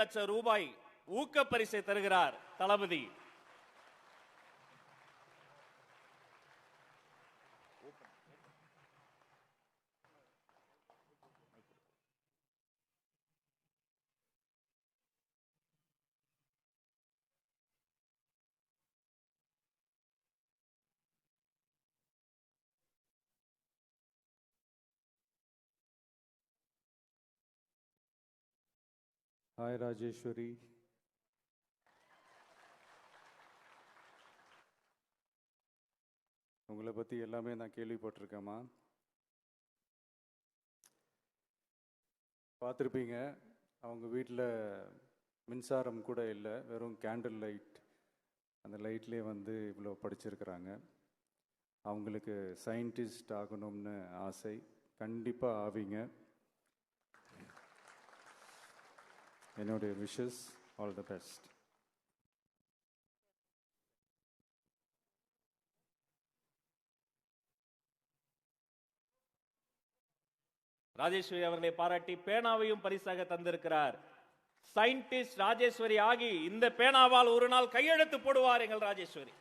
லட்சம் ரூபாய் ஊக்கப்பரிசை தருகிறார் தளபதி. Hi Rajeshwari. உங்களை பற்றி எல்லாமே நான் கேள்விப்பட்டிருக்கேம்மா. பார்த்துருப்பீங்க, அவங்க வீட்டில் மின்சாரம் கூட இல்லை, வெறும் கேண்டில் லைட். அந்த லைட்லேயே வந்து இவ்வளோ படிச்சிருக்கிறாங்க. அவங்களுக்கு சயின்டிஸ்ட் ஆகணும்னு ஆசை, கண்டிப்பாக ஆவீங்க. என்னுடைய wishes, all the best. Rajeshwari அவர்களை பாராட்டி பேனாவையும் பரிசாக தந்திருக்கிறார். சயின்டிஸ்ட் ராஜேஸ்வரி ஆகி இந்த பேனாவால் ஒரு நாள் கையெழுத்து போடுவார் எங்கள் ராஜேஸ்வரி.